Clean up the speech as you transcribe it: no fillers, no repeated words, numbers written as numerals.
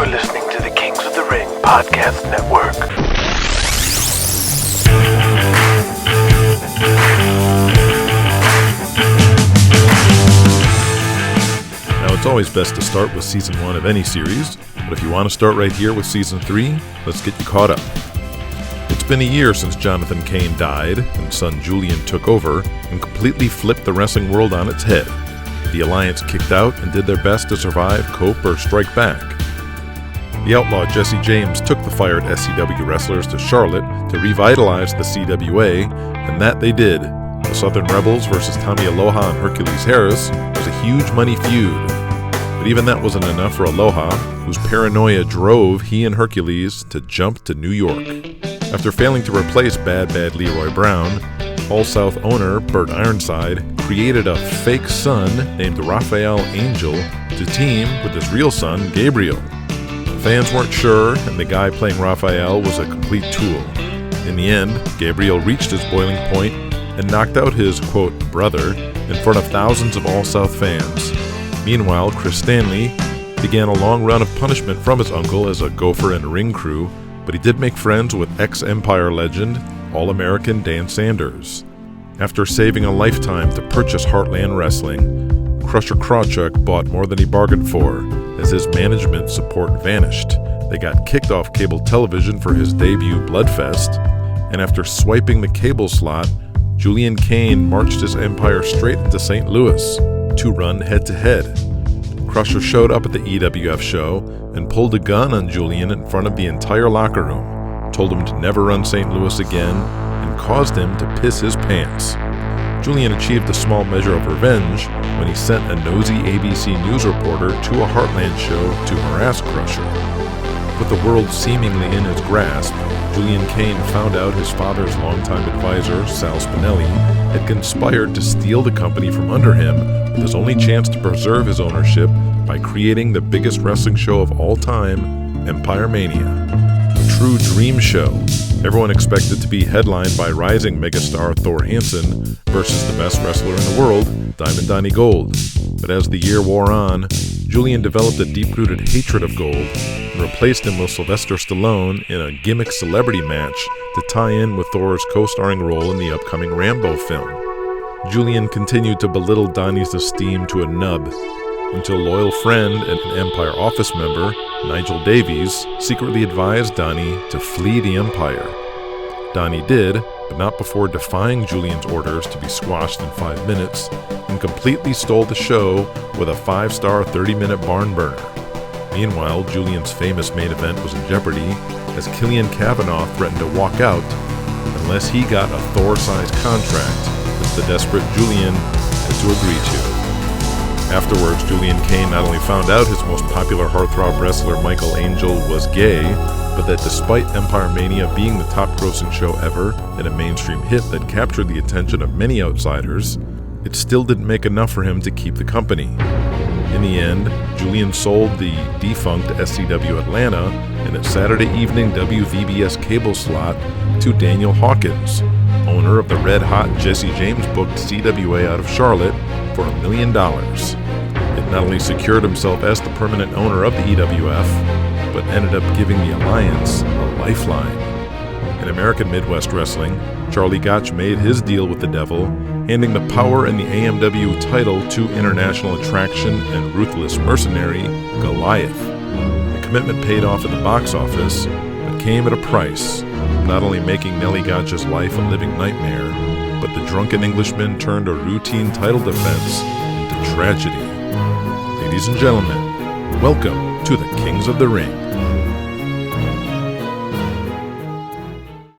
You're listening to the Kings of the Ring Podcast Network. Now, it's always best to start with Season 1 of any series, but if you want to start right here with Season 3, let's get you caught up. It's been a year since Jonathan Kane died, and son Julian took over and completely flipped the wrestling world on its head. The Alliance kicked out and did their best to survive, cope, or strike back. The outlaw Jesse James took the fired SCW wrestlers to Charlotte to revitalize the CWA, and that they did. The Southern Rebels versus Tommy Aloha and Hercules Harris was a huge money feud. But even that wasn't enough for Aloha, whose paranoia drove he and Hercules to jump to New York. After failing to replace Bad Leroy Brown, All South owner Bert Ironside created a fake son named Raphael Angel to team with his real son, Gabriel. Fans weren't sure, and the guy playing Raphael was a complete tool. In the end, Gabriel reached his boiling point and knocked out his, quote, brother in front of thousands of All South fans. Meanwhile, Chris Stanley began a long run of punishment from his uncle as a gopher and ring crew, but he did make friends with ex-Empire legend, All-American Dan Sanders. After saving a lifetime to purchase Heartland Wrestling, Crusher Krawchuk bought more than he bargained for, as his management support vanished. They got kicked off cable television for his debut Bloodfest, and after swiping the cable slot, Julian Kane marched his empire straight into St. Louis to run head-to-head. Crusher showed up at the EWF show and pulled a gun on Julian in front of the entire locker room, told him to never run St. Louis again, and caused him to piss his pants. Julian achieved a small measure of revenge when he sent a nosy ABC News reporter to a Heartland show to harass Crusher. With the world seemingly in his grasp, Julian Kane found out his father's longtime advisor, Sal Spinelli, had conspired to steal the company from under him, with his only chance to preserve his ownership by creating the biggest wrestling show of all time, Empire Mania. A true dream show. Everyone expected to be headlined by rising megastar Thor Hansen versus the best wrestler in the world, Diamond Donnie Gold. But as the year wore on, Julian developed a deep-rooted hatred of Gold and replaced him with Sylvester Stallone in a gimmick celebrity match to tie in with Thor's co-starring role in the upcoming Rambo film. Julian continued to belittle Donnie's esteem to a nub, until loyal friend and Empire office member, Nigel Davies, secretly advised Donnie to flee the Empire. Donnie did, but not before defying Julian's orders to be squashed in 5 minutes, and completely stole the show with a 5-star 30-minute barn burner. Meanwhile, Julian's famous main event was in jeopardy, as Killian Cavanaugh threatened to walk out unless he got a Thor-sized contract, which the desperate Julian had to agree to. Afterwards, Julian Kane not only found out his most popular heartthrob wrestler Michael Angel was gay, but that despite Empire Mania being the top-grossing show ever and a mainstream hit that captured the attention of many outsiders, it still didn't make enough for him to keep the company. In the end, Julian sold the defunct SCW Atlanta and its Saturday evening WVBS cable slot to Daniel Hawkins, owner of the red-hot Jesse James booked CWA out of Charlotte, for $1 million. It not only secured himself as the permanent owner of the EWF, but ended up giving the Alliance a lifeline. In American Midwest Wrestling, Charlie Gotch made his deal with the devil, handing the power and the AMW title to international attraction and ruthless mercenary Goliath. The commitment paid off at the box office, but came at a price, not only making Nellie Gotch's life a living nightmare, but the drunken Englishman turned a routine title defense into tragedy. Ladies and gentlemen, welcome to the Kings of the Ring.